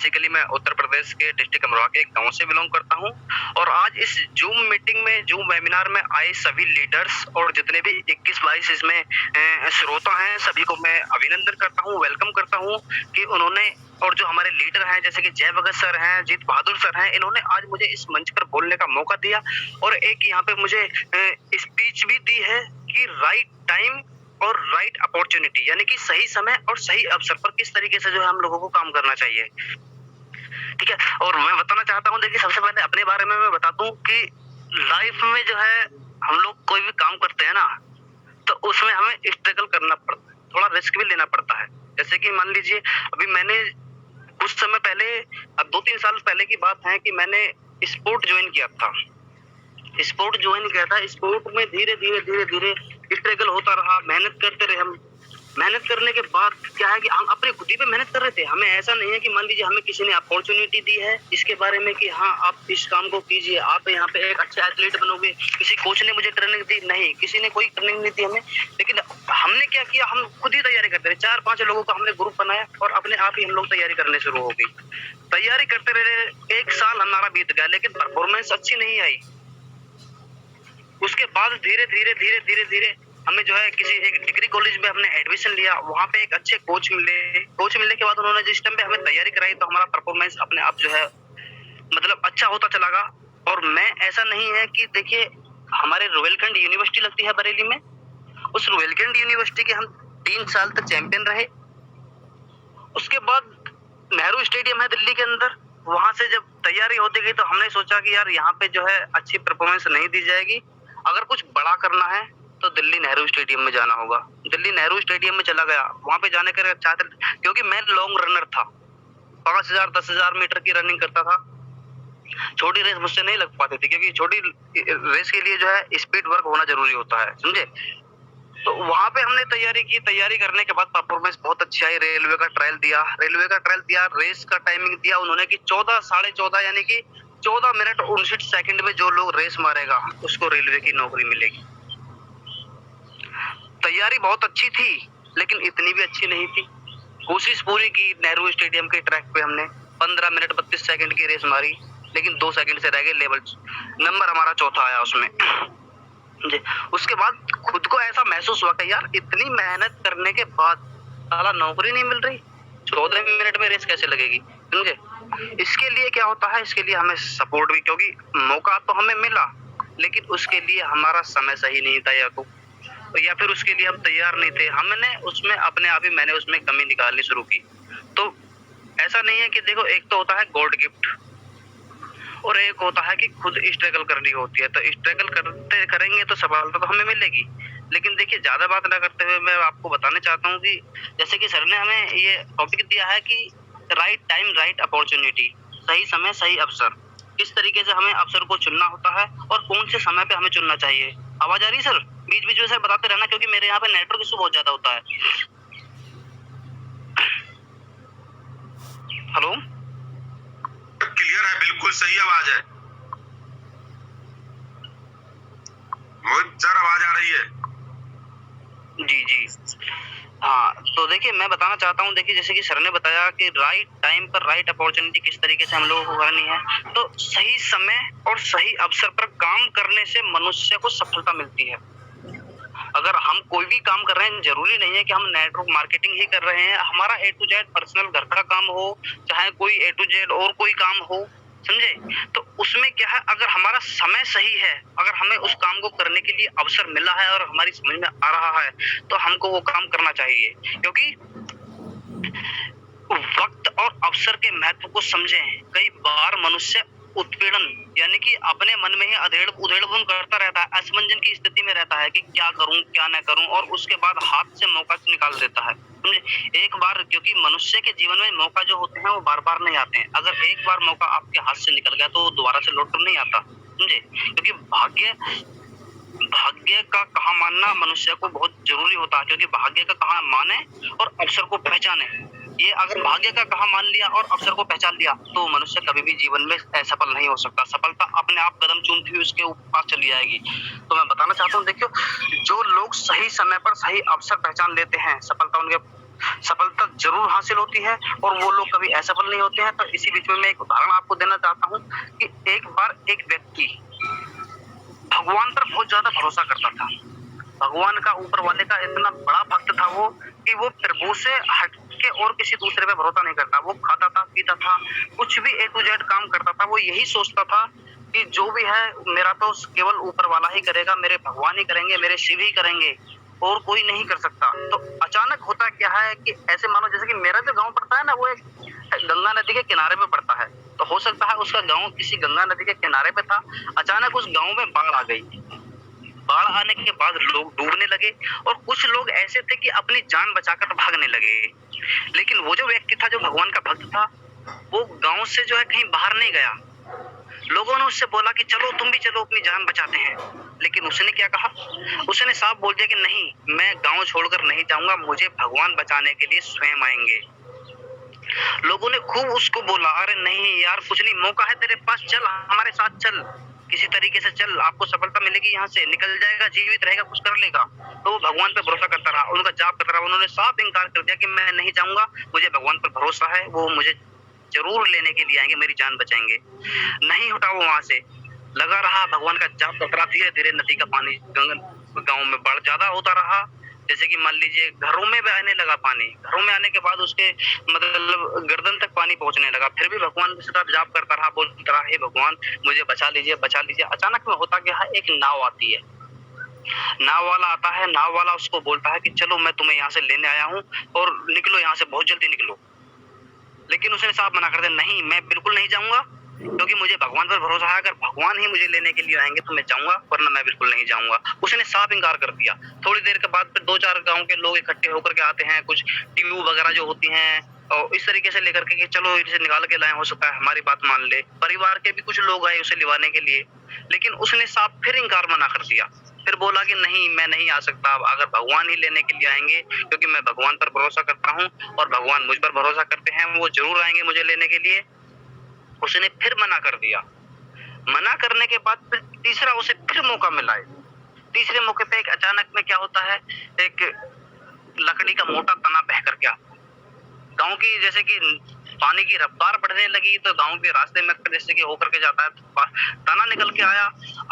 Basically मैं उत्तर प्रदेश के district Amroha के एक गाँव से बिलॉन्ग करता हूँ और आज इस जूम मीटिंग में, जूम वेबिनार में आए सभी लीडर्स और जितने भी 21-22 इसमें श्रोता हैं, सभी को मैं अभिनंदन करता हूँ, वेलकम करता हूँ कि उन्होंने और जो हमारे लीडर हैं जैसे कि जय भगत सर हैं, जीत बहादुर सर हैं, इन्होंने आज मुझे इस मंच पर बोलने का मौका दिया और एक यहाँ पे मुझे स्पीच भी दी है कि राइट टाइम और राइट अपॉर्चुनिटी, यानी कि सही समय और सही अवसर पर किस तरीके से जो है हम लोगों को काम करना चाहिए। ठीक है, और मैं बताना चाहता हूँ, देखिए सबसे पहले अपने बारे में मैं बता दूं कि लाइफ में जो है हम लोग कोई भी काम करते हैं ना, तो उसमें हमें स्ट्रगल करना पड़ता है, थोड़ा रिस्क भी लेना पड़ता है। जैसे कि मान लीजिए अभी मैंने कुछ समय पहले, अब 2-3 साल पहले की बात है कि मैंने स्पोर्ट ज्वाइन किया था। स्पोर्ट में धीरे धीरे स्ट्रगल होता रहा, मेहनत करते रहे हम। मेहनत करने के बाद क्या है कि हम अपने खुद ही पे मेहनत कर रहे थे। हमें ऐसा नहीं है कि मान लीजिए हमें किसी ने अपॉर्चुनिटी दी है इसके बारे में कि हाँ आप इस काम को कीजिए, आप यहाँ पे एक अच्छे एथलीट बनोगे, किसी कोच ने मुझे ट्रेनिंग दी, नहीं, किसी ने कोई ट्रेनिंग नहीं दी हमें। लेकिन हमने क्या किया, हम खुद ही तैयारी करते रहे। 4-5 लोगों का हमने ग्रुप बनाया और अपने आप ही हम लोग तैयारी करने शुरू हो गई। तैयारी करते रहे, 1 साल हमारा बीत गया लेकिन परफॉर्मेंस अच्छी नहीं आई। उसके बाद धीरे धीरे हमें जो है किसी एक डिग्री कॉलेज में हमने एडमिशन लिया। वहाँ पे एक अच्छे कोच मिलने के बाद उन्होंने जिस टाइम पे हमें तैयारी कराई तो हमारा परफॉर्मेंस अपने आप जो है मतलब अच्छा होता चला गया। और मैं ऐसा नहीं है कि देखिए हमारे रुहेलखंड यूनिवर्सिटी लगती है बरेली में, उस रुहेलखंड यूनिवर्सिटी के हम 3 साल तक चैंपियन रहे। उसके बाद नेहरू स्टेडियम है दिल्ली के अंदर, वहां से जब तैयारी होती गई तो हमने सोचा कि यार यहाँ पे जो है अच्छी परफॉर्मेंस नहीं दी जाएगी, अगर कुछ बड़ा करना है तो दिल्ली नेहरू स्टेडियम में जाना होगा। दिल्ली नेहरू स्टेडियम में चला गया, वहां पे जाने के चाहते, क्योंकि मैं लॉन्ग रनर था, 5000 10,000 मीटर की रनिंग करता था। छोटी रेस मुझसे नहीं लग पाती थी क्योंकि छोटी रेस के लिए जो है स्पीड वर्क होना जरूरी होता है, समझे। तो वहां पे हमने तैयारी की, तैयारी करने के बाद परफॉर्मेंस बहुत अच्छी आई। रेलवे का ट्रायल दिया, रेस का टाइमिंग दिया उन्होंने कि 14 साढ़े 14 यानी कि 14 मिनट 59 सेकंड में जो लोग रेस मारेगा उसको रेलवे की नौकरी मिलेगी। तैयारी बहुत अच्छी थी लेकिन इतनी भी अच्छी नहीं थी। कोशिश पूरी की, नेहरू स्टेडियम के ट्रैक पे हमने 15 मिनट 32 सेकंड की रेस मारी लेकिन 2 सेकंड से रह गए। लेवल नंबर हमारा चौथा आया उसमें। उसके बाद खुद को ऐसा महसूस हुआ कि यार इतनी मेहनत करने के बाद साला नौकरी नहीं मिल रही, 14 मिनट में रेस कैसे लगेगी, समझे। इसके लिए क्या होता है, इसके लिए हमें सपोर्ट भी, क्योंकि मौका तो हमें मिला लेकिन उसके लिए हमारा समय सही नहीं था या फिर उसके लिए हम तैयार नहीं थे। हमने उसमें अपने आप ही मैंने उसमें कमी निकालनी शुरू की। तो ऐसा नहीं है कि देखो, एक तो होता है गॉड गिफ्ट और एक होता है कि खुद स्ट्रगल करनी होती है। तो स्ट्रगल करते करेंगे तो सफलता तो हमें मिलेगी। लेकिन देखिए ज्यादा बात ना करते हुए मैं आपको बताना चाहता हूँ कि जैसे कि सर ने हमें ये टॉपिक दिया है कि राइट टाइम राइट अपॉर्चुनिटी, सही समय सही अवसर, किस तरीके से हमें अवसर को चुनना होता है और कौन से समय पे हमें चुनना चाहिए। आवाज आ रही है सर? बीच बीच में सर बताते रहना क्योंकि मेरे यहाँ पे नेटवर्क इशू बहुत ज्यादा होता है। हेलो, क्लियर है, बिल्कुल सही आवाज है। मोहित सर आवाज आ रही है? जी हाँ, तो देखिए मैं बताना चाहता हूँ, देखिए जैसे कि सर ने बताया कि राइट टाइम पर राइट अपॉर्चुनिटी किस तरीके से हम लोगों को करनी है। तो सही समय और सही अवसर पर काम करने से मनुष्य को सफलता मिलती है। अगर हम कोई भी काम कर रहे हैं, जरूरी नहीं है कि हम नेटवर्क मार्केटिंग ही कर रहे हैं, हमारा A to Z पर्सनल घर का काम हो, चाहे कोई A to Z और कोई काम हो, समझे। तो उसमें क्या है, अगर हमारा समय सही है, अगर हमें उस काम को करने के लिए अवसर मिला है और हमारी समझ में आ रहा है तो हमको वो काम करना चाहिए। क्योंकि वक्त और अवसर के महत्व को समझें। कई बार मनुष्य उत्पीड़न यानी कि अपने मन में ही उधेड़बुन करता रहता है, असमंजन की स्थिति में रहता है कि क्या करूं क्या न करूं, और उसके बाद हाथ से मौका निकाल देता है, समझे। एक बार, क्योंकि मनुष्य के जीवन में मौका जो होते हैं वो बार बार नहीं आते हैं। अगर एक बार मौका आपके हाथ से निकल गया तो वो दोबारा से लौट कर नहीं आता, समझे। क्योंकि भाग्य का कहा मानना मनुष्य को बहुत जरूरी होता है, क्योंकि भाग्य का कहा माने और अवसर को पहचाने। ये अगर भाग्य का कहा मान लिया और अवसर को पहचान लिया तो मनुष्य कभी भी जीवन में असफल नहीं हो सकता। सफलता अपने आप कदम चूमती हुई उसके पास चली जाएगी। तो मैं बताना चाहता हूँ, देखियो जो लोग सही समय पर सही अवसर पहचान लेते हैं, सफलता उनके सफलता जरूर हासिल होती है और वो लोग कभी असफल नहीं होते हैं। तो इसी बीच में मैं एक उदाहरण आपको देना चाहता हूँ कि एक बार एक व्यक्ति भगवान पर बहुत ज्यादा भरोसा करता था। भगवान का, ऊपर वाले का इतना बड़ा भक्त था वो कि वो प्रभु से हट के और किसी दूसरे पे भरोसा नहीं करता। वो खाता था, पीता था, कुछ भी A to Z काम करता था। वो यही सोचता था कि जो भी है मेरा तो केवल ऊपर वाला ही करेगा, मेरे भगवान ही करेंगे, मेरे शिव ही करेंगे और कोई नहीं कर सकता। तो अचानक होता क्या है कि ऐसे मानो जैसे कि मेरा जो गांव पड़ता है ना, वो एक गंगा नदी के किनारे पे पड़ता है। तो हो सकता है उसका गांव किसी गंगा नदी के किनारे पे था। अचानक उस गांव में बाढ़ आ गई। बाढ़ आने के बाद लोग डूबने लगे और कुछ लोग ऐसे थे कि अपनी जान बचाकर भागने लगे। लेकिन वो जो व्यक्ति था, जो भगवान का भक्त था, वो गांव से जो है कहीं बाहर नहीं गया। लोगों ने उससे बोला कि चलो तुम भी चलो, अपनी जान बचाते हैं। लेकिन उसने क्या कहा? उसने साफ बोल दिया कि नहीं, मैं गांव छोड़कर नहीं जाऊंगा, मुझे भगवान बचाने के लिए स्वयं आएंगे। लोगों ने खूब उसको बोला, अरे नहीं यार, कुछ नहीं, मौका है तेरे पास, चल हमारे साथ चल, किसी तरीके से चल, आपको सफलता मिलेगी, यहाँ से निकल जाएगा, जीवित रहेगा, कुछ कर लेगा। तो वो भगवान पे भरोसा करता रहा, उनका जाप करता रहा। उन्होंने साफ इनकार कर दिया कि मैं नहीं जाऊंगा, मुझे भगवान पर भरोसा है, वो मुझे जरूर लेने के लिए आएंगे, मेरी जान बचाएंगे। नहीं हटा वो वहां से, लगा रहा, भगवान का जाप करता रहा। धीरे धीरे नदी का पानी गाँव में बढ़ ज्यादा होता रहा। जैसे कि मान लीजिए घरों में भी आने लगा पानी। घरों में आने के बाद उसके मतलब गर्दन तक पानी पहुंचने लगा। फिर भी भगवान के साथ जाप करता रहा, बोलता रहा, हे भगवान मुझे बचा लीजिए, बचा लीजिए। अचानक में होता क्या है, एक नाव आती है। नाव वाला आता है। नाव वाला उसको बोलता है कि चलो मैं तुम्हें यहाँ से लेने आया हूँ और निकलो यहाँ से, बहुत जल्दी निकलो। लेकिन उसने साफ मना कर दिया, नहीं मैं बिल्कुल नहीं जाऊंगा, क्योंकि मुझे भगवान पर भरोसा है। अगर भगवान ही मुझे लेने के लिए आएंगे तो मैं जाऊंगा, वरना मैं बिल्कुल नहीं जाऊंगा। उसने साफ इंकार कर दिया। थोड़ी देर के बाद फिर 2-4 गांव के लोग इकट्ठे होकर के आते हैं, कुछ ट्यूब वगैरह जो होती हैं, और इस तरीके से लेकर के कि चलो इसे निकाल के लाए, हो सकता है हमारी बात मान ले। परिवार के भी कुछ लोग आए उसे लिवाने के लिए, लेकिन उसने साफ फिर इंकार मना कर दिया। फिर बोला कि नहीं मैं नहीं आ सकता, अगर भगवान ही लेने के लिए आएंगे, क्योंकि मैं भगवान पर भरोसा करता हूँ और भगवान मुझ पर भरोसा करते हैं, वो जरूर आएंगे मुझे लेने के लिए। उसने फिर मना कर दिया। मना करने के बाद फिर तीसरा उसे फिर मौका मिला है। तीसरे मौके पे एक अचानक में क्या होता है, एक लकड़ी का मोटा तना बह कर गया। गांव की जैसे कि पानी की रफ्तार बढ़ने लगी, तो गांव के रास्ते में जैसे कि होकर के जाता है, तना निकल के आया।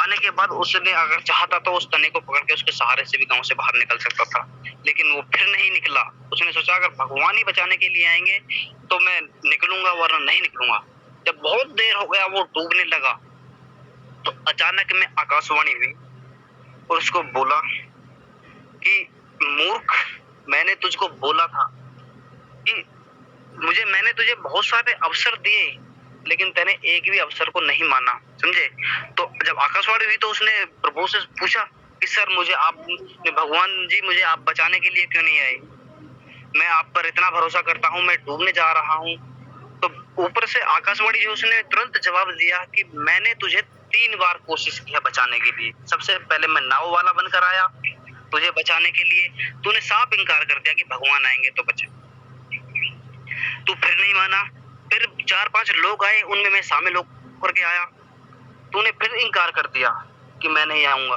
आने के बाद उसने अगर चाहता तो उस तने को पकड़ के उसके सहारे से भी गांव से बाहर निकल सकता था, लेकिन वो फिर नहीं निकला। उसने सोचा अगर भगवान ही बचाने के लिए आएंगे तो मैं निकलूंगा, वरना नहीं निकलूंगा। जब बहुत देर हो गया, वो डूबने लगा, तो अचानक में आकाशवाणी हुई और उसको बोला कि मूर्ख, मैंने तुझको बोला था कि मैंने तुझे बहुत सारे अवसर दिए, लेकिन तूने एक भी अवसर को नहीं माना, समझे। तो जब आकाशवाणी हुई तो उसने प्रभु से पूछा कि सर मुझे आप, भगवान जी मुझे आप बचाने के लिए क्यों नहीं आए? मैं आप पर इतना भरोसा करता हूँ, मैं डूबने जा रहा हूँ। तो ऊपर से आकाशवाणी जो, उसने तुरंत जवाब दिया कि मैंने तुझे 3 बार कोशिश की है बचाने के लिए। सबसे पहले मैं नाव वाला बनकर आया तुझे बचाने के लिए, तूने साफ इंकार कर दिया कि भगवान आएंगे तो बचा। तू फिर नहीं माना। फिर 4-5 लोग आए, उनमें मैं शामिल होकर के आया, तूने फिर इंकार कर दिया कि मैं नहीं आऊंगा।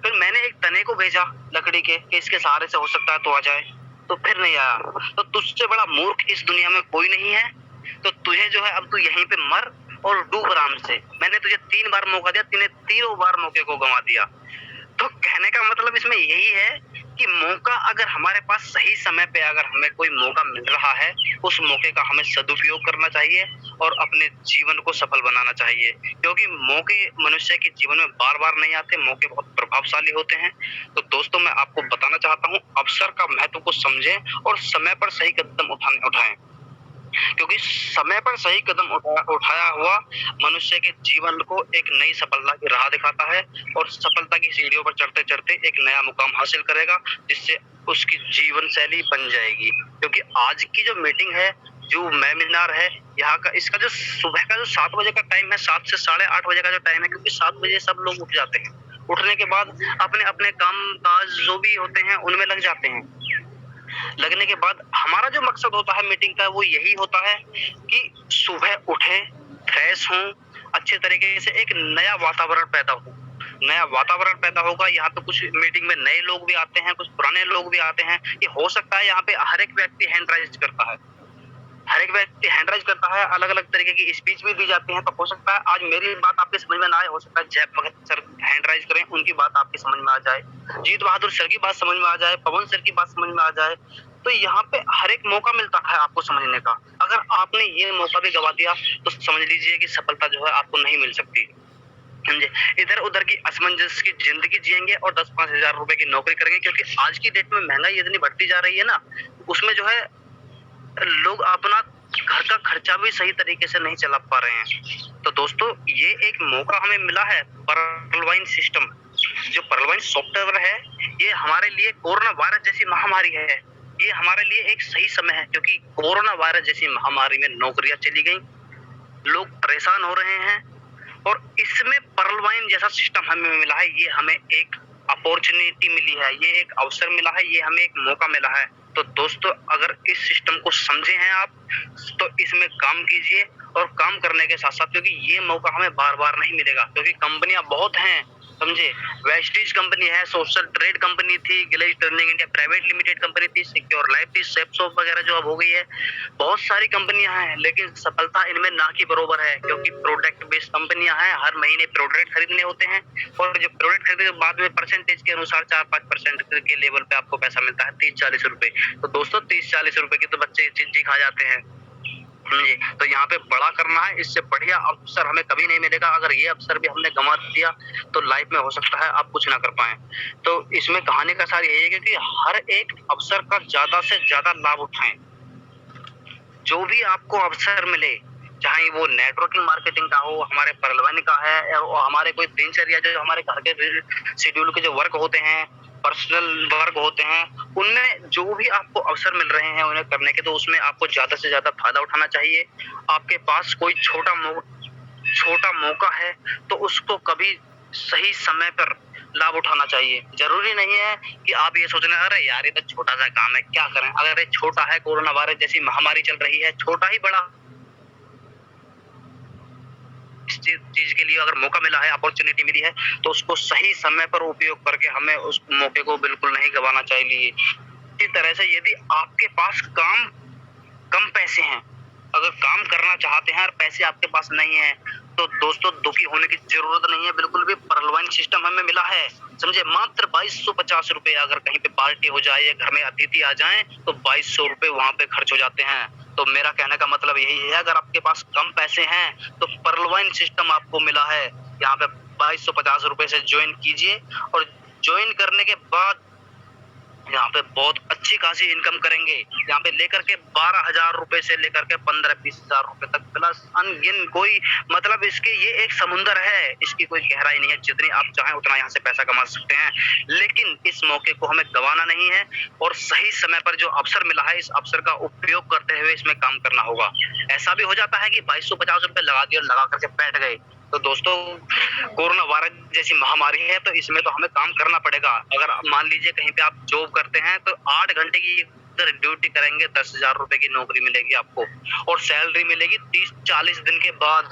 फिर मैंने एक तने को भेजा लकड़ी के कि इसके सहारे से हो सकता है तो आ जाए, तो फिर नहीं आया। तो तुझसे बड़ा मूर्ख इस दुनिया में कोई नहीं है। तो तुझे जो है अब तू यहीं पे मर और डूब आराम से। मैंने तुझे 3 बार मौका दिया, तूने तीनों बार मौके को गंवा दिया। तो कहने का मतलब इसमें यही है कि मौका अगर हमारे पास सही समय पे अगर हमें कोई मौका मिल रहा है, उस मौके का हमें सदुपयोग करना चाहिए और अपने जीवन को सफल बनाना चाहिए, क्योंकि मौके मनुष्य के जीवन में बार बार नहीं आते, मौके बहुत प्रभावशाली होते हैं। तो दोस्तों मैं आपको बताना चाहता हूँ, अवसर का महत्व को समझें और समय पर सही कदम उठाएं, क्योंकि समय पर सही कदम उठाया हुआ मनुष्य के जीवन को एक नई सफलता की राह दिखाता है और सफलता की सीढ़ियों पर चढ़ते चढ़ते एक नया मुकाम हासिल करेगा, जिससे उसकी जीवन शैली बन जाएगी। क्योंकि आज की जो मीटिंग है, जो वेबिनार है, यहाँ का इसका जो सुबह का जो 7 बजे का टाइम है, 7 से 8:30 बजे का जो टाइम है, क्योंकि 7 बजे सब लोग उठ जाते हैं। उठने के बाद अपने अपने काम काज जो भी होते हैं उनमें लग जाते हैं। लगने के बाद हमारा जो मकसद होता है मीटिंग का, वो यही होता है कि सुबह उठे, फ्रेश हों, अच्छे तरीके से एक नया वातावरण पैदा हो। नया वातावरण पैदा होगा। यहाँ पे कुछ मीटिंग में नए लोग भी आते हैं, कुछ पुराने लोग भी आते हैं। ये हो सकता है यहाँ पे हर एक व्यक्ति हैंड राइज करता है, हर एक व्यक्ति हैंड राइज करता है, अलग अलग तरीके की स्पीच भी दी जाती है। तो हो सकता है आज मेरी बात आपके समझ में ना आए, हो सकता है जय भगत सर हैंड राइज करें, उनकी बात आपकी समझ में आ जाए, जीत बहादुर सर की बात समझ में आ जाए, पवन सर की बात समझ में आ जाए। तो यहाँ पे हर एक मौका मिलता है आपको समझने का। अगर आपने ये मौका भी गवा दिया तो समझ लीजिए कि सफलता जो है आपको नहीं मिल सकती। समझे? इधर उधर की असमंजस की जिंदगी जिएंगे और 10-5 हजार रुपए की नौकरी करेंगे, क्योंकि आज की डेट में महंगाई इतनी बढ़ती जा रही है ना, उसमें जो है लोग अपना घर का खर्चा भी सही तरीके से नहीं चला पा रहे हैं। तो दोस्तों ये एक मौका हमें मिला है, पर्लवाइन सिस्टम जो पर्लवाइन सॉफ्टवेयर है, ये हमारे लिए कोरोना वायरस जैसी महामारी है, ये हमारे लिए एक सही समय है, क्योंकि कोरोना वायरस जैसी महामारी में नौकरियां चली गई, लोग परेशान हो रहे हैं, और इसमें पर्लवाइन जैसा सिस्टम हमें मिला है। ये हमें एक अपॉर्चुनिटी मिली है, ये एक अवसर मिला है, ये हमें एक मौका मिला है। तो दोस्तों अगर इस सिस्टम को समझे हैं आप तो इसमें काम कीजिए, और काम करने के साथ साथ, क्योंकि ये मौका हमें बार बार नहीं मिलेगा, क्योंकि कंपनियां बहुत हैं। समझे? वेस्टीज कंपनी है, सोशल ट्रेड कंपनी थी, Glaze trading India private limited company थी, सिक्योर लाइफ थी, सेपसॉप वगैरह जो अब हो गई है, बहुत सारी कंपनियां हैं, लेकिन सफलता इनमें ना की बरोबर है, क्योंकि प्रोडक्ट बेस्ड कंपनियां हैं। हर महीने प्रोडक्ट खरीदने होते हैं, और जो प्रोडक्ट खरीदने के बाद में परसेंटेज के अनुसार 4-5% के लेवल पे आपको पैसा मिलता है, 30-40 रुपए। तो दोस्तों 30-40 रुपए की तो बच्चे चिंची खा जाते हैं। तो यहाँ पे बड़ा करना है, इससे बढ़िया अवसर हमें कभी नहीं मिलेगा। अगर ये अवसर भी हमने गंवा दिया तो लाइफ में हो सकता है आप कुछ ना कर पाए। तो इसमें कहानी का सार यही है कि हर एक अवसर का ज्यादा से ज्यादा लाभ उठाएं। जो भी आपको अवसर मिले, चाहे वो नेटवर्किंग मार्केटिंग का हो, हमारे पर्लवाइन का है, और हमारे कोई दिनचर्या जो हमारे घर के शेड्यूल के जो वर्क होते हैं, पर्सनल वर्क होते हैं, उनमें जो भी आपको अवसर मिल रहे हैं उन्हें करने के, तो उसमें आपको ज्यादा से ज्यादा फायदा उठाना चाहिए। आपके पास कोई छोटा मौका है तो उसको कभी सही समय पर लाभ उठाना चाहिए। जरूरी नहीं है कि आप ये सोचना अरे यार ये तो छोटा सा काम है, क्या करें। अगर ये छोटा है, कोरोना वायरस जैसी महामारी चल रही है, छोटा ही बड़ा इस चीज के लिए अगर मौका मिला है, अपॉर्चुनिटी मिली है, तो उसको सही समय पर उपयोग करके हमें उस मौके को बिल्कुल नहीं गंवाना चाहिए। इसी तरह से यदि आपके पास कम पैसे हैं, अगर काम करना चाहते हैं और पैसे आपके पास नहीं है, तो दोस्तों दुखी होने की जरूरत नहीं है, बिल्कुल भी पर्लवाइन सिस्टम हमें मिला है। समझे? मात्र 2250 रुपए, अगर कहीं पे पार्टी हो जाए या घर में अतिथि आ जाए तो 2200 रुपए वहां पे खर्च हो जाते हैं। तो मेरा कहने का मतलब यही है, अगर आपके पास कम पैसे हैं तो पर्लवाइन सिस्टम आपको मिला है। यहाँ पे 2250 रुपए से ज्वाइन कीजिए, और ज्वाइन करने के बाद यहाँ पे बहुत अच्छी खासी इनकम करेंगे। यहाँ पे लेकर के 12,000 रुपए से लेकर के 15-20 हजार रुपए तक प्लस अनगिन, कोई मतलब इसके ये एक समुंदर है, इसकी कोई गहराई नहीं है। जितनी आप चाहें उतना यहाँ से पैसा कमा सकते हैं, लेकिन इस मौके को हमें गंवाना नहीं है, और सही समय पर जो अवसर मिला है इस अवसर का उपयोग करते हुए इसमें काम करना होगा। ऐसा भी हो जाता है कि 2250 रुपए लगा दिए और लगा करके बैठ गए, तो दोस्तों कोरोना वायरस जैसी महामारी है, तो इसमें तो हमें काम करना पड़ेगा। अगर मान लीजिए कहीं पे आप जॉब करते हैं तो 8 घंटे की ड्यूटी करेंगे, 10,000 रुपए की नौकरी मिलेगी आपको, और सैलरी मिलेगी 30-40 दिन के बाद।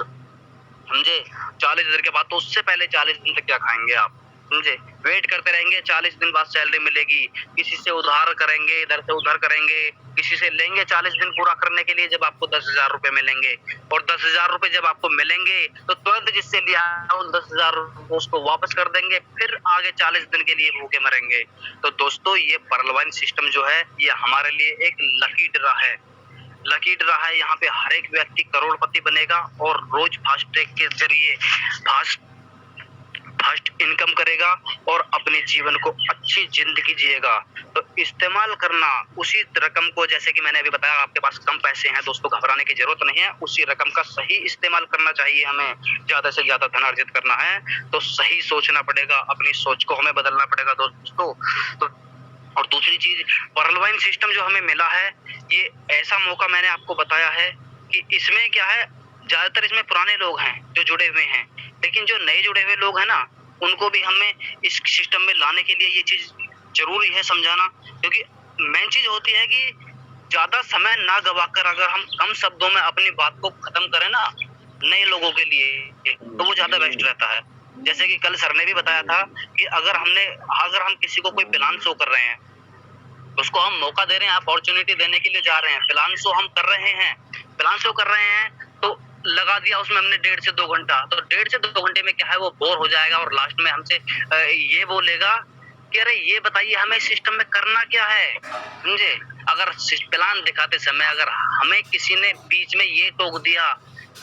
समझे? 40 दिन के बाद, तो उससे पहले 40 दिन तक क्या खाएंगे आप? समझे? वेट करते रहेंगे, 40 दिन बाद सैलरी मिलेगी, किसी से उधार करेंगे, इधर से उधार करेंगे, किसी से लेंगे 40 दिन पूरा करने के लिए, जब आपको 10,000 रुपए मिलेंगे, और 10,000 रुपए जब आपको मिलेंगे तो तुरंत जिससे लिया उन 10,000 उसको वापस कर देंगे, फिर आगे 40 दिन के लिए भूखे मरेंगे। तो दोस्तों ये पर्लवाइन सिस्टम जो है ये हमारे लिए एक लकी ड्रा है, लकी ड्रा है। यहाँ पे हर एक व्यक्ति करोड़पति बनेगा, और रोज फास्ट ट्रैक के जरिए फास्ट इनकम करेगा, और अपने जीवन को अच्छी जिंदगी जिएगा। तो इस्तेमाल करना उसी रकम को, जैसे कि मैंने अभी बताया आपके पास कम पैसे हैं, दोस्तों घबराने की जरूरत नहीं है, उसी रकम का सही इस्तेमाल करना चाहिए। हमें ज्यादा से ज्यादा धन अर्जित करना है तो सही सोचना पड़ेगा, अपनी सोच को हमें बदलना पड़ेगा दोस्तों। तो और दूसरी चीज, पर्लवाइन सिस्टम जो हमें मिला है, ये ऐसा मौका मैंने आपको बताया है कि इसमें क्या है, ज्यादातर इसमें पुराने लोग हैं जो जुड़े हुए हैं, लेकिन जो नए जुड़े हुए लोग हैं ना, उनको भी हमें इस सिस्टम में लाने के लिए ये चीज जरूरी है समझाना। क्योंकि मेन चीज होती है कि ज्यादा समय ना गवाकर अगर हम कम शब्दों में अपनी बात को खत्म करें ना नए लोगों के लिए, तो वो ज्यादा बेस्ट रहता है। जैसे कि कल सर ने भी बताया था कि अगर हम किसी को कोई प्लान शो कर रहे हैं, उसको हम मौका दे रहे हैं, अपॉर्चुनिटी देने के लिए जा रहे हैं, प्लान शो हम कर रहे हैं, प्लान शो कर रहे हैं तो लगा दिया उसमें हमने 1.5 से 2 घंटा, तो 1.5 से 2 घंटे में क्या है वो बोर हो जाएगा और लास्ट में हमसे ये बोलेगा कि अरे ये बताइए हमें सिस्टम में करना क्या है, समझे। अगर प्लान दिखाते समय अगर हमें किसी ने बीच में ये टोक दिया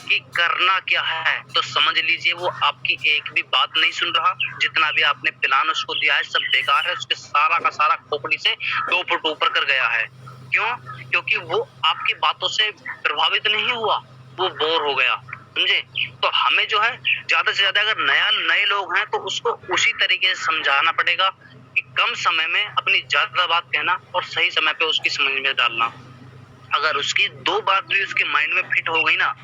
कि करना क्या है, तो समझ लीजिए वो आपकी एक भी बात नहीं सुन रहा, जितना भी आपने प्लान उसको दिया है सब बेकार है, उसके सारा का सारा खोपड़ी से 2 फुट ऊपर कर गया है। क्यों? क्योंकि वो आपकी बातों से प्रभावित नहीं हुआ, वो बोर हो गया, समझे। तो हमें जो है ज्यादा से ज्यादा अगर नए लोग हैं तो उसको उसी तरीके से समझाना पड़ेगा कि कम समय में अपनी ज्यादा बात कहना और सही समय पे उसकी समझ में डालना। अगर उसकी 2 बात भी उसके माइंड में फिट हो गई ना,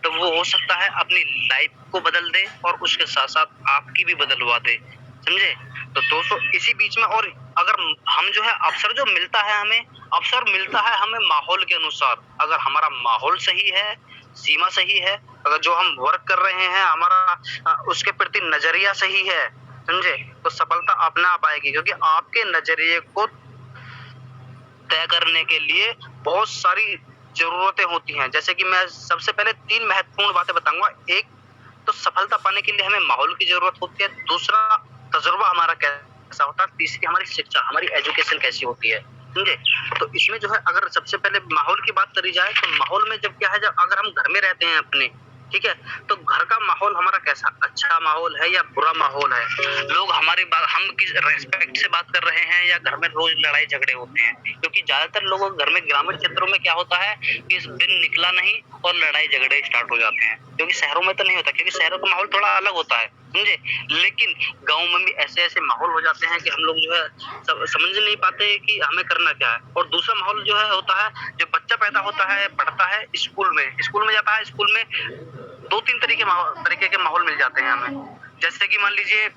तो वो हो सकता है अपनी लाइफ को बदल दे और उसके साथ साथ आपकी भी बदलवा दे, समझे। तो दोस्तों इसी बीच में और अगर हम जो है अवसर मिलता है हमें माहौल के अनुसार। अगर हमारा माहौल सही है, सीमा सही है, अगर जो हम वर्क कर रहे हैं हमारा उसके प्रति नजरिया सही है, समझे, तो सफलता अपने आप आएगी। क्योंकि आपके नजरिए को तय करने के लिए बहुत सारी जरूरतें होती हैं। जैसे कि मैं सबसे पहले 3 महत्वपूर्ण बातें बताऊंगा। एक तो सफलता पाने के लिए हमें माहौल की जरूरत होती है, दूसरा तजुर्बा हमारा कैसा होता है, तीसरी हमारी शिक्षा, हमारी एजुकेशन कैसी होती है, समझे। तो इसमें जो है अगर सबसे पहले माहौल की बात करी जाए तो माहौल में जब क्या है, जब अगर हम घर में रहते हैं अपने, ठीक है, तो घर का माहौल हमारा कैसा, अच्छा माहौल है या बुरा माहौल है, लोग हमारी बात, हम किस रेस्पेक्ट से बात कर रहे हैं या घर में रोज लड़ाई झगड़े होते हैं। क्योंकि ज्यादातर लोगों के घर में ग्रामीण क्षेत्रों में क्या होता है कि इस दिन निकला नहीं और लड़ाई झगड़े स्टार्ट हो जाते हैं, क्योंकि शहरों में तो नहीं होता, क्योंकि शहरों का माहौल थोड़ा अलग होता है, समझे। लेकिन गाँव में भी ऐसे ऐसे माहौल हो जाते हैं कि हम लोग जो है समझ नहीं पाते कि हमें करना क्या है। और दूसरा माहौल जो है होता है, जब बच्चा पैदा होता है, पढ़ता है, स्कूल में जाता है, स्कूल में 2-3 तरीके के माहौल मिल जाते हैं हमें। जैसे कि मान लीजिए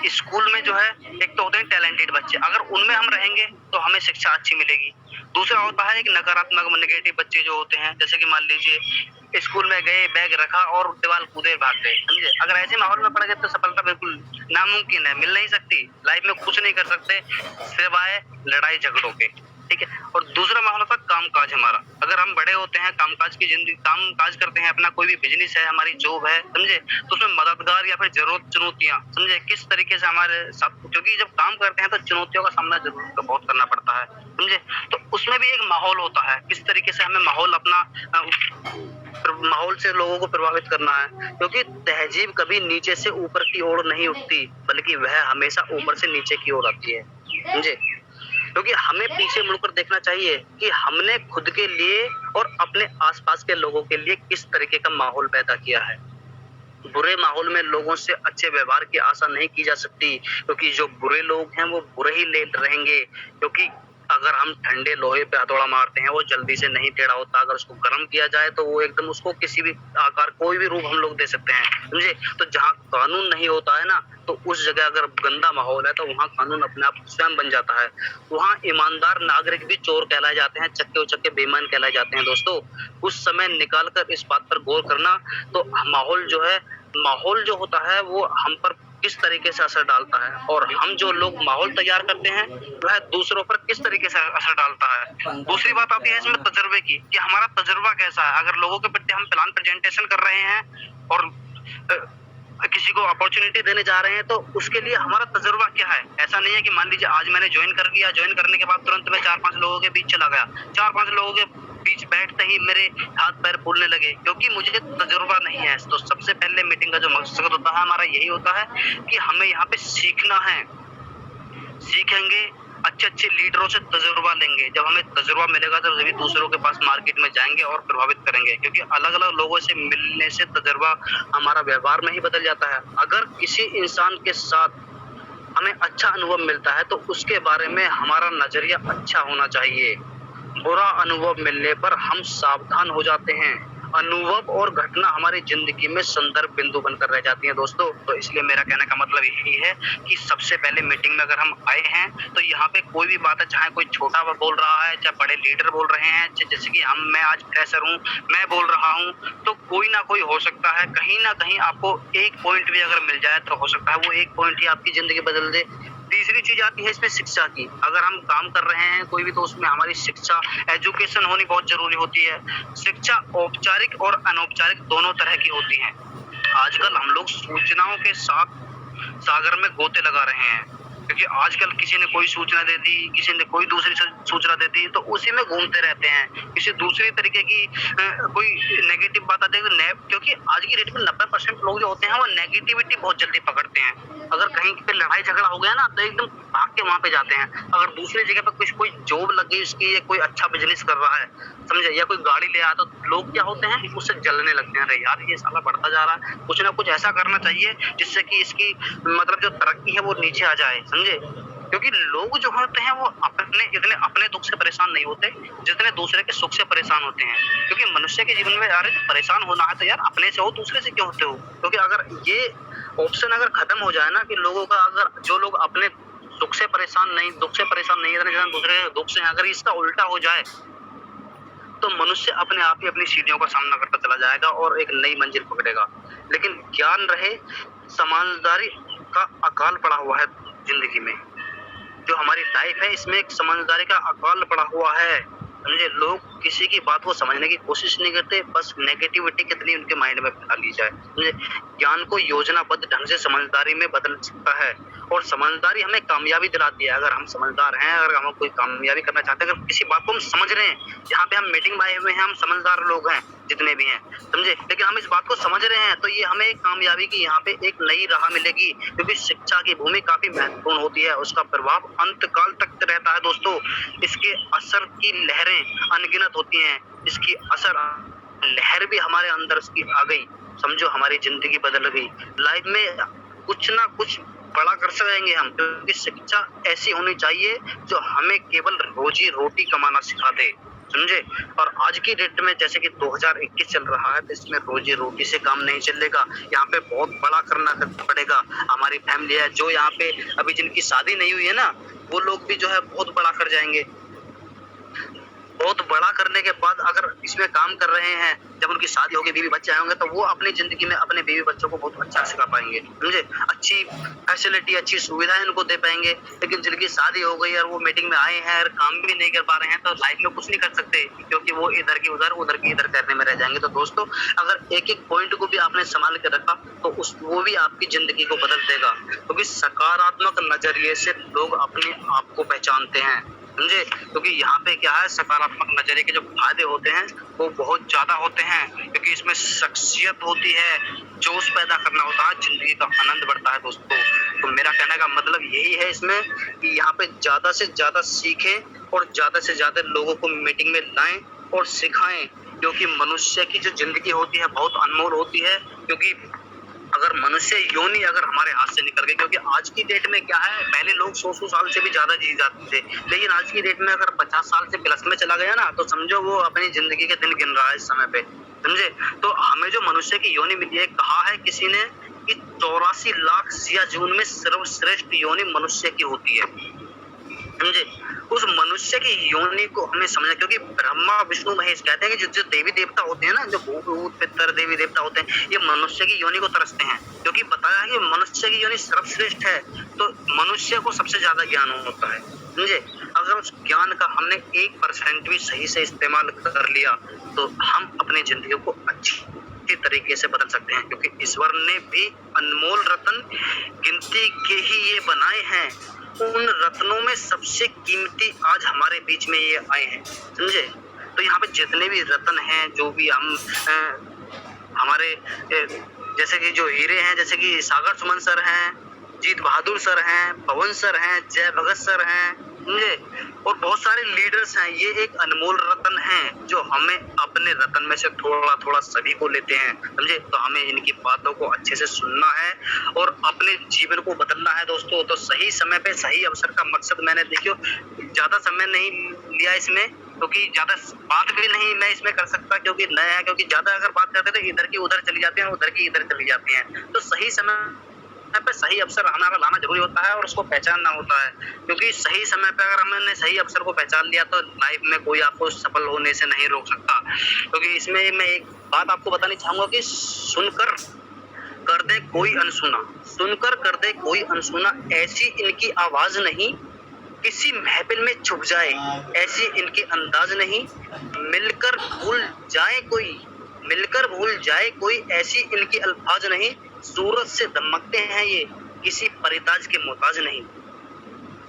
कि स्कूल में जो है एक तो होते हैं टैलेंटेड बच्चे, अगर उनमें हम रहेंगे तो हमें शिक्षा अच्छी मिलेगी। दूसरा होता है एक नकारात्मक नेगेटिव बच्चे जो होते हैं, जैसे कि मान लीजिए स्कूल में गए, बैग रखा और दीवार कूदे भाग गए, समझे। अगर ऐसे माहौल में पड़ गए तो सफलता बिल्कुल नामुमकिन है, मिल नहीं सकती, लाइफ में कुछ नहीं कर सकते सिवाय लड़ाई झगड़ों के, ठीक है। और दूसरा माहौल होता है कामकाज हमारा। अगर हम बड़े होते हैं, कामकाज करते हैं, अपना कोई भी बिजनेस है, हमारी जॉब है, समझे, तो उसमें मददगार या फिर जरूरत चुनौतियां, समझे, किस तरीके से हमारे साथ, क्योंकि जब काम करते हैं तो चुनौतियों का सामना जरूर तो बहुत करना पड़ता है, समझे। तो उसमें भी एक माहौल होता है, किस तरीके से हमें माहौल से लोगों को प्रभावित करना है। क्योंकि तहजीब कभी नीचे से ऊपर की ओर नहीं उठती, बल्कि वह हमेशा ऊपर से नीचे की ओर आती है, समझे। क्योंकि हमें पीछे मुड़कर देखना चाहिए कि हमने खुद के लिए और अपने आसपास के लोगों के लिए किस तरीके का माहौल पैदा किया है। बुरे माहौल में लोगों से अच्छे व्यवहार की आशा नहीं की जा सकती, क्योंकि जो बुरे लोग हैं वो बुरे ही ले रहेंगे। क्योंकि अगर हम ठंडे लोहे पे हथौड़ा मारते हैं वो जल्दी से नहीं टेढ़ा होता, अगर उसको गर्म किया जाए तो वो एकदम, उसको किसी भी आकार, कोई भी रूप हम लोग दे सकते हैं, समझे। तो जहाँ कानून नहीं होता है ना, तो उस जगह अगर गंदा माहौल है तो वहाँ कानून अपने आप स्वयं बन जाता है। वहाँ ईमानदार नागरिक भी चोर कहलाए जाते हैं, चक्के उचक्के बेईमान कहलाए जाते हैं। दोस्तों उस समय निकाल कर इस बात पर गौर करना, तो माहौल जो होता है वो हम पर किस तरीके से असर डालता है, और हम जो लोग माहौल तैयार करते हैं वह दूसरों पर किस तरीके से असर डालता है। दूसरी बात आती है इसमें तजुर्बे की, कि हमारा तजुर्बा कैसा है। अगर लोगों के प्रति हम प्लान प्रेजेंटेशन कर रहे हैं और किसी को अपॉर्चुनिटी देने जा रहे हैं, तो उसके लिए हमारा तजुर्बा क्या है। ऐसा नहीं है कि मान लीजिए आज मैंने ज्वाइन कर लिया, ज्वाइन करने के बाद तुरंत मैं 4-5 लोगों के बीच चला गया, 4-5 लोगों के बीच बैठते ही मेरे हाथ पैर फूलने लगे, क्योंकि मुझे तजुर्बा नहीं है। तो सबसे पहले मीटिंग का जो मकसद होता है हमारा यही होता है कि हमें यहाँ पे सीखना है, सीखेंगे, अच्छे लीडरों से तजुर्बा लेंगे। जब हमें तजुर्बा मिलेगा तो तभी दूसरों के पास मार्केट में जाएंगे और प्रभावित करेंगे, क्योंकि अलग अलग लोगों से मिलने से तजुर्बा हमारा व्यवहार में ही बदल जाता है। अगर किसी इंसान के साथ हमें अच्छा अनुभव मिलता है तो उसके बारे में हमारा नजरिया अच्छा होना चाहिए। बुरा अनुभव मिलने पर हम सावधान हो जाते हैं अनुभव और घटना हमारी जिंदगी में संदर्भ बिंदु बनकर रह जाती हैं दोस्तों। तो इसलिए मेरा कहने का मतलब यही है कि सबसे पहले मीटिंग में अगर हम आए हैं तो यहाँ पे कोई भी बात है, चाहे कोई छोटा बोल रहा है, चाहे बड़े लीडर बोल रहे हैं, जैसे कि मैं आज फ्रेशर हूँ, मैं बोल रहा हूँ, तो कोई ना कोई हो सकता है कहीं ना कहीं आपको एक पॉइंट भी अगर मिल जाए तो हो सकता है वो एक पॉइंट ही आपकी जिंदगी बदल दे। तीसरी चीज आती है इसमें शिक्षा की। अगर हम काम कर रहे हैं कोई भी तो उसमें हमारी शिक्षा, एजुकेशन होनी बहुत जरूरी होती है। शिक्षा औपचारिक और अनौपचारिक दोनों तरह की होती है। आजकल हम लोग सूचनाओं के साथ सागर में गोते लगा रहे हैं, क्योंकि आजकल किसी ने कोई सूचना दे दी, किसी ने कोई दूसरी सूचना दे दी, तो उसी में घूमते रहते हैं। किसी दूसरी तरीके की कोई नेगेटिव बात आती है, क्योंकि आज की डेट में 90% लोग जो होते हैं वो नेगेटिविटी बहुत जल्दी पकड़ते हैं। अगर कहीं पे लड़ाई झगड़ा हो गया ना तो एकदम भाग के वहां पे जाते हैं। अगर दूसरी जगह पे कोई जॉब लग गई उसकी, या कोई अच्छा बिजनेस कर रहा है, समझे, या कोई गाड़ी ले आया, तो लोग क्या होते हैं उससे जलने लगते हैं। अरे यार ये साला बढ़ता जा रहा है, कुछ ना कुछ ऐसा करना चाहिए जिससे कि इसकी मतलब जो तरक्की है वो नीचे आ जाए, समझे। क्योंकि लोग जो होते हैं वो इतने अपने दुख से परेशान नहीं होते जितने दूसरे के सुख से परेशान होते हैं। क्योंकि मनुष्य के जीवन में यार परेशान होना है तो यार अपने से हो, दूसरे से क्यों होते हो। क्योंकि अगर ये ऑप्शन अगर खत्म हो जाए ना कि लोगों का, अगर जो लोग अपने दुख से परेशान नहीं है दूसरे के दुख से, अगर इसका उल्टा हो जाए तो मनुष्य अपने आप ही अपनी सीढ़ियों का सामना करता चला जाएगा और एक नई मंजिल पकड़ेगा। लेकिन ज्ञान रहे, समझदारी का अकाल पड़ा हुआ है जिंदगी में। जो हमारी लाइफ है इसमें एक समझदारी का अकाल पड़ा हुआ है, समझे। लोग किसी की बात को समझने की कोशिश नहीं करते, बस नेगेटिविटी कितनी उनके माइंड में फैला ली जाए, समझे। ज्ञान को योजनाबद्ध ढंग से समझदारी में बदल सकता है, और समझदारी हमें कामयाबी दिलाती है। अगर हम समझदार हैं, अगर हम कोई कामयाबी करना चाहते हैं, अगर किसी बात को हम समझ रहे हैं, यहाँ पे हम मीटिंग में आए हुए हैं, हम समझदार लोग हैं जितने भी हैं, समझे, लेकिन हम इस बात को समझ रहे हैं तो ये हमें एक कामयाबी की यहाँ पे एक नई राह मिलेगी। क्योंकि शिक्षा की भूमि काफी महत्वपूर्ण होती है, उसका प्रभाव अंतकाल तक रहता है दोस्तों। इसके असर की लहरें अनगिनत होती हैं, इसकी असर लहर भी हमारे अंदर उसकी आ गई, समझो हमारी जिंदगी बदल गई। लाइफ में कुछ ना कुछ बड़ा कर सकेंगे हम, क्योंकि शिक्षा ऐसी होनी चाहिए जो हमें केवल रोजी रोटी कमाना सिखा दे, समझे। और आज की डेट में जैसे कि 2021 चल रहा है तो इसमें रोजी रोटी से काम नहीं चलेगा, यहाँ पे बहुत बड़ा करना पड़ेगा। हमारी फैमिली है जो यहाँ पे अभी जिनकी शादी नहीं हुई है ना, वो लोग भी जो है बहुत बड़ा कर जाएंगे। बहुत बड़ा करने के बाद अगर इसमें काम कर रहे हैं, जब उनकी शादी होगी, बीवी बच्चे आएंगे, तो वो अपनी जिंदगी में अपने बीवी बच्चों को बहुत अच्छा सिखा पाएंगे, समझे। अच्छी फैसिलिटी, अच्छी सुविधाएं उनको दे पाएंगे। लेकिन जिनकी शादी हो गई और वो मीटिंग में आए हैं और काम भी नहीं कर पा रहे हैं तो लाइफ में कुछ नहीं कर सकते, क्योंकि वो इधर की उधर करने में रह जाएंगे। तो दोस्तों अगर एक एक पॉइंट को भी आपने संभाल के रखा तो वो भी आपकी जिंदगी को बदल देगा। क्योंकि सकारात्मक नजरिए से लोग अपने आप को पहचानते हैं, समझे। क्योंकि यहाँ पे क्या है, सकारात्मक नजरिए के जो फायदे होते हैं वो बहुत ज्यादा होते हैं, क्योंकि इसमें शख्सियत होती है, जोश पैदा करना होता है, जिंदगी का आनंद बढ़ता है दोस्तों। तो मेरा कहने का मतलब यही है इसमें कि यहाँ पे ज्यादा से ज्यादा सीखें और ज्यादा से ज्यादा लोगों को मीटिंग में लाएं और सिखाएं, क्योंकि मनुष्य की जो जिंदगी होती है बहुत अनमोल होती है। क्योंकि अगर मनुष्य योनि अगर हमारे हाथ से निकल गई, क्योंकि आज की डेट में क्या है, पहले लोग 100 साल से भी ज्यादा जी जाते थे, लेकिन आज की डेट में अगर 50 साल से प्लस में चला गया ना तो समझो वो अपनी जिंदगी के दिन गिन रहा है इस समय पे, समझे। तो हमें जो मनुष्य की योनि मिली है, कहा है किसी ने कि 84 लाख जिया जून में सर्वश्रेष्ठ योनि मनुष्य की होती है, समझे। उस मनुष्य की योनि को हमें समझना, क्योंकि ब्रह्मा विष्णु महेश कहते हैं कि जो देवी देवता होते हैं ना, जो भूत पितर देवी देवता होते हैं, ये मनुष्य की योनि को तरसते हैं, क्योंकि बताया है कि मनुष्य की योनि सर्वश्रेष्ठ है। तो मनुष्य को सबसे ज्यादा ज्ञान होता है, समझे। अगर उस ज्ञान का हमने 1% भी सही से इस्तेमाल कर लिया तो हम अपनी जिंदगी को अच्छी तरीके से बदल सकते हैं। क्योंकि ईश्वर ने भी अनमोल रत्न गिनती के ही ये बनाए हैं, उन रत्नों में सबसे कीमती आज हमारे बीच में ये आए हैं, समझे। तो यहाँ पे जितने भी रत्न हैं, जो भी हम हमारे जैसे कि जो हीरे हैं, जैसे कि सागर सुमन सर हैं, जीत बहादुर सर हैं, पवन सर हैं, जय भगत सर हैं, समझे, और बहुत सारे लीडर्स हैं। ये एक अनमोल रत्न है जो हमें अपने रत्न में से थोड़ा थोड़ा सभी को लेते हैं, समझे। तो हमें इनकी बातों को अच्छे से सुनना है और अपने जीवन को बदलना है दोस्तों। तो सही समय पे सही अवसर का मकसद मैंने देखियो ज्यादा समय नहीं लिया इसमें, क्योंकि ज्यादा बात भी नहीं मैं इसमें कर सकता क्योंकि नया है, क्योंकि ज्यादा अगर बात करते तो इधर की उधर चली जाती है, उधर की इधर चली जाती है। तो सही समय पे सही अवसर हमारा लाना जरूरी होता है और उसको पहचानना होता है, क्योंकि सही समय पे अगर हमने सही अवसर को पहचान लिया तो लाइफ में कोई आपको सफल होने से नहीं रोक सकता। क्योंकि इसमें मैं एक बात आपको बतानी चाहूंगा कि सुनकर कर दे कोई अनसुना, सुनकर कर दे कोई अनसुना, ऐसी इनकी आवाज नहीं किसी महफिल में छुप जाए, ऐसी इनके अंदाज नहीं, मिलकर भूल जाए कोई, मिलकर भूल जाए कोई, ऐसी इनकी अल्फाज नहीं, सूरज से दमकते हैं ये, किसी परिताज के मोहताज नहीं,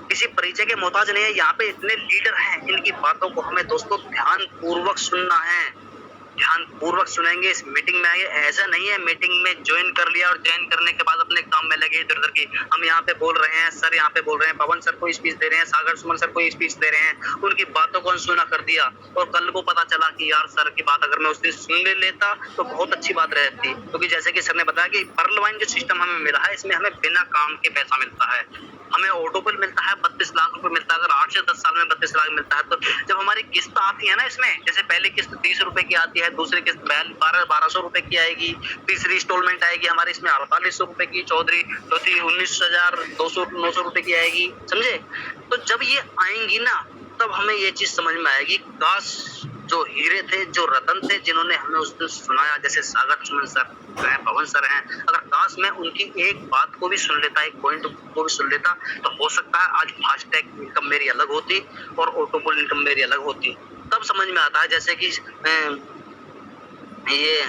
किसी परिचय के मोहताज नहीं है। यहाँ पे इतने लीडर हैं, इनकी बातों को हमें दोस्तों ध्यान पूर्वक सुनना है, ध्यान पूर्वक सुनेंगे। इस मीटिंग में आइए, ऐसा नहीं है मीटिंग में ज्वाइन कर लिया और ज्वाइन करने के बाद अपने काम में लगे इधर उधर की। हम यहाँ पे बोल रहे हैं, सर यहाँ पे बोल रहे हैं, पवन सर को स्पीच दे रहे हैं, सागर सुमन सर को स्पीच दे रहे हैं, उनकी बातों को अनसुना कर दिया और कल को पता चला कि यार सर की बात अगर मैं उस दिन सुन लेता तो बहुत अच्छी बात रहती। क्योंकि जैसे कि सर ने बताया कि पर्लवाइन जो सिस्टम हमें मिला है इसमें हमें बिना काम के पैसा मिलता है, हमें ऑटो बिल मिलता है 32 लाख रुपए मिलता है। अगर 8 से 10 साल में 32 लाख मिलता है तो जब हमारी किस्त आती है ना, इसमें जैसे पहली किस्त 30 रुपए की आती है, दूसरी किस्त 1200 रुपए की आएगी, तीसरी इंस्टॉलमेंट आएगी हमारी इसमें 4800 रुपए की, चौथी 19,200 रुपए की आएगी, समझे। तो जब ये आएंगी ना तब हमें ये चीज समझ में आएगी, काश जो हीरे थे, जो रतन थे, जिन्होंने हमें उस दिन सुनाया, जैसे सागर सुमन सर हैं, पवन सर हैं, अगर काश मैं उनकी एक बात को भी सुन लेता, एक पॉइंट को भी सुन लेता तो हो सकता है आज फास्टैग इनकम मेरी अलग होती और ऑटोमोबाइल इनकम मेरी अलग होती। तब समझ में आता है। जैसे कि ये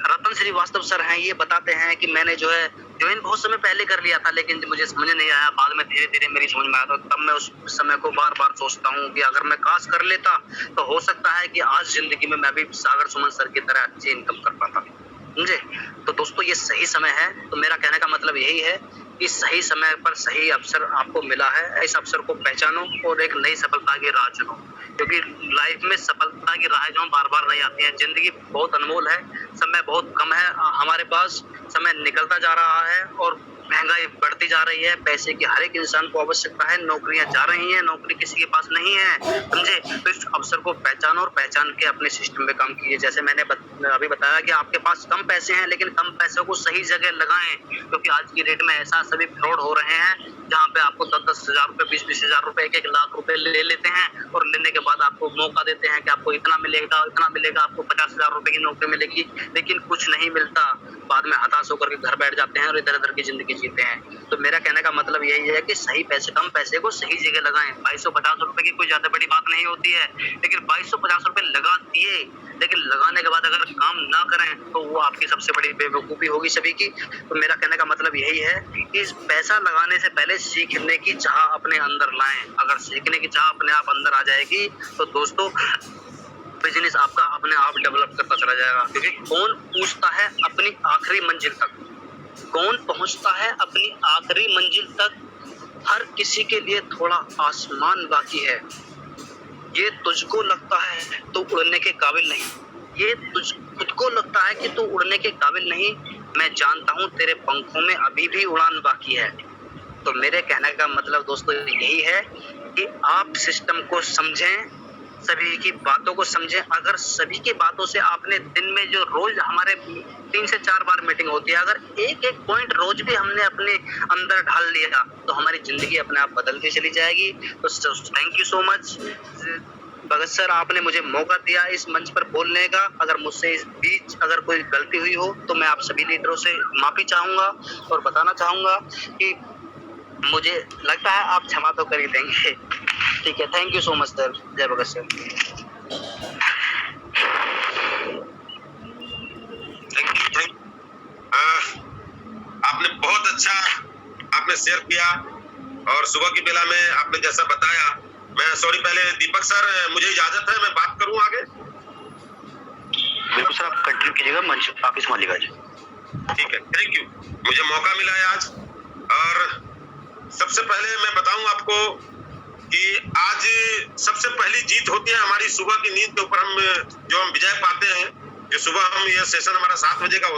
रतन श्रीवास्तव सर हैं, ये बताते हैं कि मैंने जो है ज्वाइन बहुत समय पहले कर लिया था, लेकिन मुझे समझ नहीं आया, बाद में धीरे धीरे मेरी समझ में आया। तो तब मैं उस समय को बार बार सोचता हूँ कि अगर मैं काश कर लेता तो हो सकता है कि आज जिंदगी में मैं भी सागर सुमन सर की तरह अच्छी इनकम कर पाता, समझे। तो दोस्तों ये सही समय है। तो मेरा कहने का मतलब यही है कि सही समय पर सही अवसर आपको मिला है, इस अवसर को पहचानो और एक नई सफलता की राह चुनो, क्योंकि लाइफ में सफलता की राह जो बार बार नहीं आती है। जिंदगी बहुत अनमोल है, समय बहुत कम है हमारे पास, समय निकलता जा रहा है और महंगाई बढ़ती जा रही है, पैसे की हर एक इंसान को आवश्यकता है, नौकरियां जा रही हैं, नौकरी किसी के पास नहीं है, समझे। तो इस अवसर को पहचानो और पहचान के अपने सिस्टम में काम कीजिए। जैसे मैंने अभी बताया कि आपके पास कम पैसे हैं, लेकिन कम पैसों को सही जगह लगाएं, क्योंकि आज की डेट में ऐसा सभी फ्रॉड हो रहे हैं जहाँ पे आपको 10-10 हजार रुपए, 20-20 हजार रुपए, 1-1 लाख रुपए ले लेते हैं और लेने के बाद आपको मौका देते हैं कि आपको इतना मिलेगा, आपको 50 हजार रुपए की नौकरी मिलेगी, लेकिन कुछ नहीं मिलता। बाद में हताश होकर के घर बैठ जाते हैं और इधर उधर की जिंदगी जीते हैं। तो मेरा कहने का मतलब यही है कि सही पैसे, कम पैसे को सही जगह लगाएं। 2250 रुपए की कोई ज्यादा बड़ी बात नहीं होती है, लेकिन 2250 रुपए लगा दिए, लेकिन लगाने के बाद अगर काम ना करें तो वो आपकी सबसे बड़ी बेवकूफी होगी सभी की। तो मेरा कहने का मतलब यही है कि इस पैसा लगाने से पहले सीखने की चाह अपने अंदर लाएं। अगर सीखने की चाह अपने आप अंदर आ जाएगी तो दोस्तों बिजनेस आपका अपने आप डेवलप करता चला जाएगा। क्योंकि कौन पूछता है अपनी आखिरी मंजिल तक, कौन पहुंचता है अपनी आखिरी मंजिल तक, हर किसी के लिए थोड़ा आसमान बाकी है। ये तुझको लगता है तो उड़ने के काबिल नहीं, ये तुझ खुद को लगता है कि तू उड़ने के काबिल नहीं, मैं जानता हूँ तेरे पंखों में अभी भी उड़ान बाकी है। तो मेरे कहने का मतलब दोस्तों यही है कि आप सिस्टम को समझें, सभी की बातों को समझें। अगर सभी की बातों से आपने दिन में जो रोज हमारे 3 से 4 बार मीटिंग होती है, अगर एक एक पॉइंट रोज भी हमने अपने अंदर ढाल लिया तो हमारी जिंदगी अपने आप बदलती चली जाएगी। तो thank you so much Bhagat sir, आपने मुझे मौका दिया इस मंच पर बोलने का। अगर मुझसे इस बीच अगर कोई गलती हुई हो तो मैं आप सभी लीडरों से माफी चाहूंगा और बताना चाहूंगा कि मुझे लगता है आप क्षमा तो कर ही देंगे। ठीक है, thank you so much sir. जय भगत सर। Thank you. आपने बहुत अच्छा आपने शेयर किया और सुबह की बेला में आपने जैसा बताया, मैं सॉरी पहले दीपक सर मुझे इजाजत है, मैं बात करूं आगे? बिल्कुल सर, आप कंटिन्यू कीजिएगा, मंच आप ही संभालिएगा। ठीक है, थैंक यू। मुझे मौका मिला है आज और सबसे पहले मैं बताऊं आपको कि आज सबसे पहली जीत होती है हमारी सुबह की नींद के ऊपर। हम विजय पाते हैं कि सुबह हम ये सेशन हमारा 7 बजे का होता है।